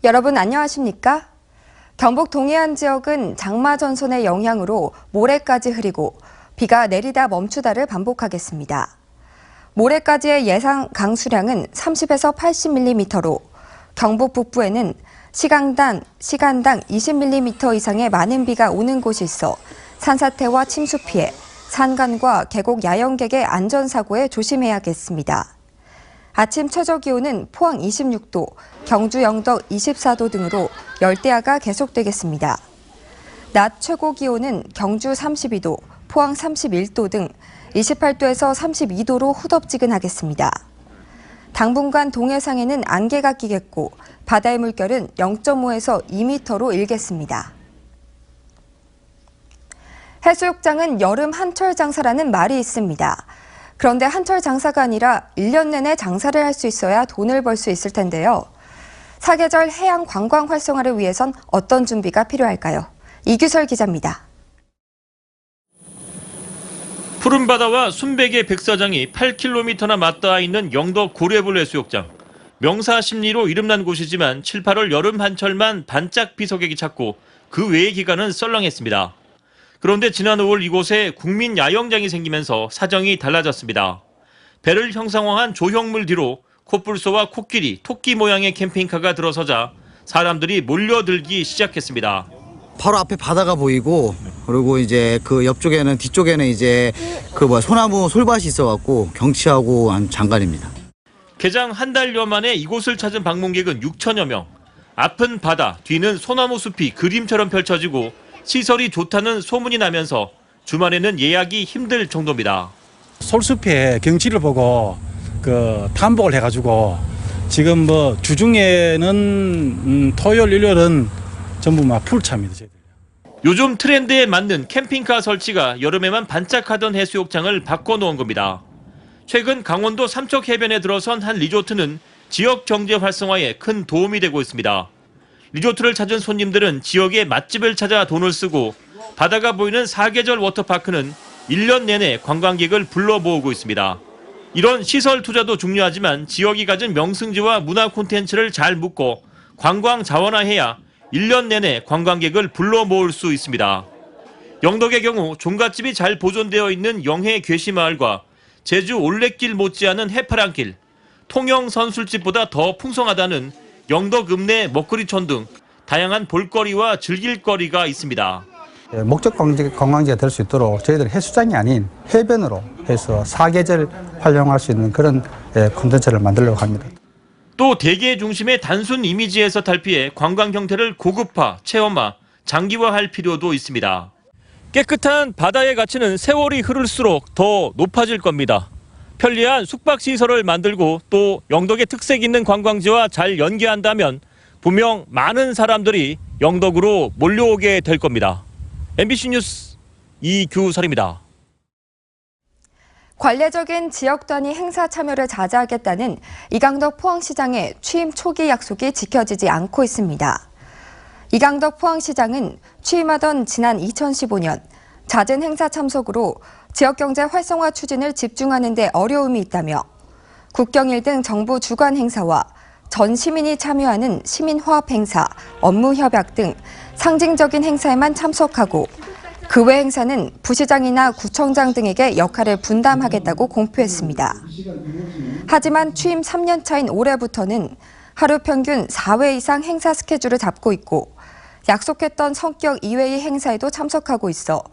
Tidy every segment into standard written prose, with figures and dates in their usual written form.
여러분 안녕하십니까? 경북 동해안 지역은 장마 전선의 영향으로 모레까지 흐리고 비가 내리다 멈추다를 반복하겠습니다. 모레까지의 예상 강수량은 30에서 80mm로 경북 북부에는 시간당 20mm 이상의 많은 비가 오는 곳이 있어 산사태와 침수 피해, 산간과 계곡 야영객의 안전사고에 조심해야겠습니다. 아침 최저기온은 포항 26도, 경주 영덕 24도 등으로 열대야가 계속되겠습니다. 낮 최고기온은 경주 32도, 포항 31도 등 28도에서 32도로 후덥지근하겠습니다. 당분간 동해상에는 안개가 끼겠고 바다의 물결은 0.5에서 2m로 일겠습니다. 해수욕장은 여름 한철 장사라는 말이 있습니다. 그런데 한철 장사가 아니라 1년 내내 장사를 할 수 있어야 돈을 벌 수 있을 텐데요. 사계절 해양 관광 활성화를 위해선 어떤 준비가 필요할까요? 이규설 기자입니다. 푸른 바다와 순백의 백사장이 8km나 맞닿아 있는 영덕 고래벌 해수욕장. 명사 심리로 이름난 곳이지만 7, 8월 여름 한철만 반짝 비서객이 찾고 그 외의 기간은 썰렁했습니다. 그런데 지난 5월 이곳에 국민 야영장이 생기면서 사정이 달라졌습니다. 배를 형상화한 조형물 뒤로 코뿔소와 코끼리, 토끼 모양의 캠핑카가 들어서자 사람들이 몰려들기 시작했습니다. 바로 앞에 바다가 보이고, 그리고 이제 그 옆쪽에는, 뒤쪽에는 이제 소나무 솔밭이 있어갖고 경치하고 한 장관입니다. 개장 한 달여 만에 이곳을 찾은 방문객은 6천여 명. 앞은 바다, 뒤는 소나무 숲이 그림처럼 펼쳐지고 시설이 좋다는 소문이 나면서 주말에는 예약이 힘들 정도입니다. 솔숲의 경치를 보고 탐복을 해가지고 지금 주중에는 토요일, 일요일은 전부 풀차입니다. 저희들. 요즘 트렌드에 맞는 캠핑카 설치가 여름에만 반짝하던 해수욕장을 바꿔놓은 겁니다. 최근 강원도 삼척 해변에 들어선 한 리조트는 지역 경제 활성화에 큰 도움이 되고 있습니다. 리조트를 찾은 손님들은 지역의 맛집을 찾아 돈을 쓰고 바다가 보이는 사계절 워터파크는 1년 내내 관광객을 불러 모으고 있습니다. 이런 시설 투자도 중요하지만 지역이 가진 명승지와 문화 콘텐츠를 잘 묶고 관광 자원화해야 1년 내내 관광객을 불러 모을 수 있습니다. 영덕의 경우 종갓집이 잘 보존되어 있는 영해 괴시마을과 제주 올레길 못지않은 해파랑길, 통영 선술집보다 더 풍성하다는 영덕 읍내 먹거리촌 등 다양한 볼거리와 즐길거리가 있습니다. 목적 관광지가 될 수 있도록 저희들 해수장이 아닌 해변으로 해서 사계절 활용할 수 있는 그런 콘텐츠를 만들려고 합니다. 또 대계 중심의 단순 이미지에서 탈피해 관광 형태를 고급화, 체험화, 장기화할 필요도 있습니다. 깨끗한 바다의 가치는 세월이 흐를수록 더 높아질 겁니다. 편리한 숙박시설을 만들고 또 영덕의 특색 있는 관광지와 잘 연계한다면 분명 많은 사람들이 영덕으로 몰려오게 될 겁니다. MBC 뉴스 이규설입니다. 관례적인 지역 단위 행사 참여를 자제하겠다는 이강덕 포항시장의 취임 초기 약속이 지켜지지 않고 있습니다. 이강덕 포항시장은 취임하던 지난 2015년 잦은 행사 참석으로 지역경제 활성화 추진을 집중하는 데 어려움이 있다며 국경일 등 정부 주관 행사와 전 시민이 참여하는 시민화합 행사, 업무협약 등 상징적인 행사에만 참석하고 그 외 행사는 부시장이나 구청장 등에게 역할을 분담하겠다고 공표했습니다. 하지만 취임 3년 차인 올해부터는 하루 평균 4회 이상 행사 스케줄을 잡고 있고 약속했던 성격 이외의 행사에도 참석하고 있어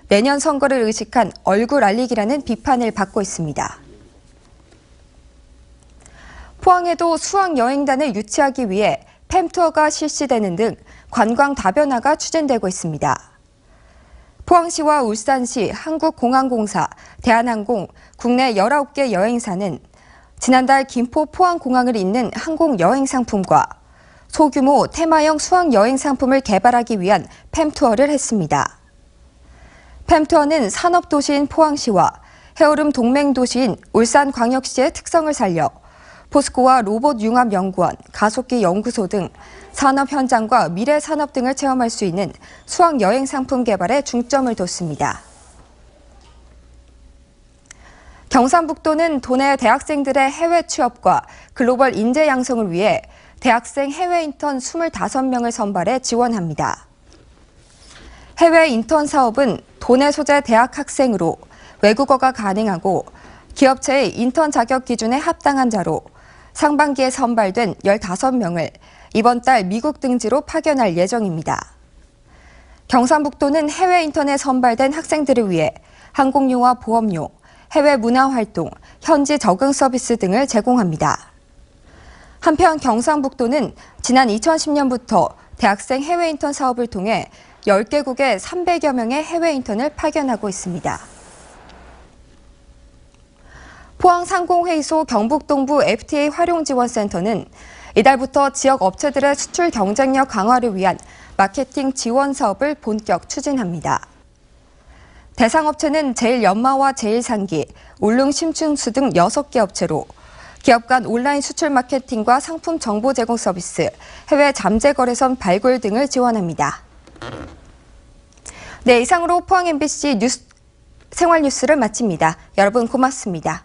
내년 선거를 의식한 얼굴 알리기라는 비판을 받고 있습니다. 포항에도 수학여행단을 유치하기 위해 팸투어가 실시되는 등 관광 다변화가 추진되고 있습니다. 포항시와 울산시, 한국공항공사, 대한항공, 국내 19개 여행사는 지난달 김포 포항공항을 잇는 항공여행 상품과 소규모 테마형 수학여행 상품을 개발하기 위한 팸투어를 했습니다. 팸투어는 산업도시인 포항시와 해오름 동맹도시인 울산광역시의 특성을 살려 포스코와 로봇융합연구원, 가속기 연구소 등 산업 현장과 미래 산업 등을 체험할 수 있는 수학여행 상품 개발에 중점을 뒀습니다. 경상북도는 도내 대학생들의 해외 취업과 글로벌 인재 양성을 위해 대학생 해외 인턴 25명을 선발해 지원합니다. 해외 인턴 사업은 도내 소재 대학 학생으로 외국어가 가능하고 기업체의 인턴 자격 기준에 합당한 자로 상반기에 선발된 15명을 이번 달 미국 등지로 파견할 예정입니다. 경상북도는 해외 인턴에 선발된 학생들을 위해 항공료와 보험료, 해외 문화활동, 현지 적응 서비스 등을 제공합니다. 한편 경상북도는 지난 2010년부터 대학생 해외 인턴 사업을 통해 10개국에 300여 명의 해외 인턴을 파견하고 있습니다. 포항상공회의소 경북동부 FTA 활용지원센터는 이달부터 지역 업체들의 수출 경쟁력 강화를 위한 마케팅 지원 사업을 본격 추진합니다. 대상 업체는 제일연마와 제일상기, 울릉심춘수 등 6개 업체로 기업 간 온라인 수출 마케팅과 상품 정보 제공 서비스, 해외 잠재 거래선 발굴 등을 지원합니다. 네, 이상으로 포항 MBC 생활 뉴스를 마칩니다. 여러분 고맙습니다.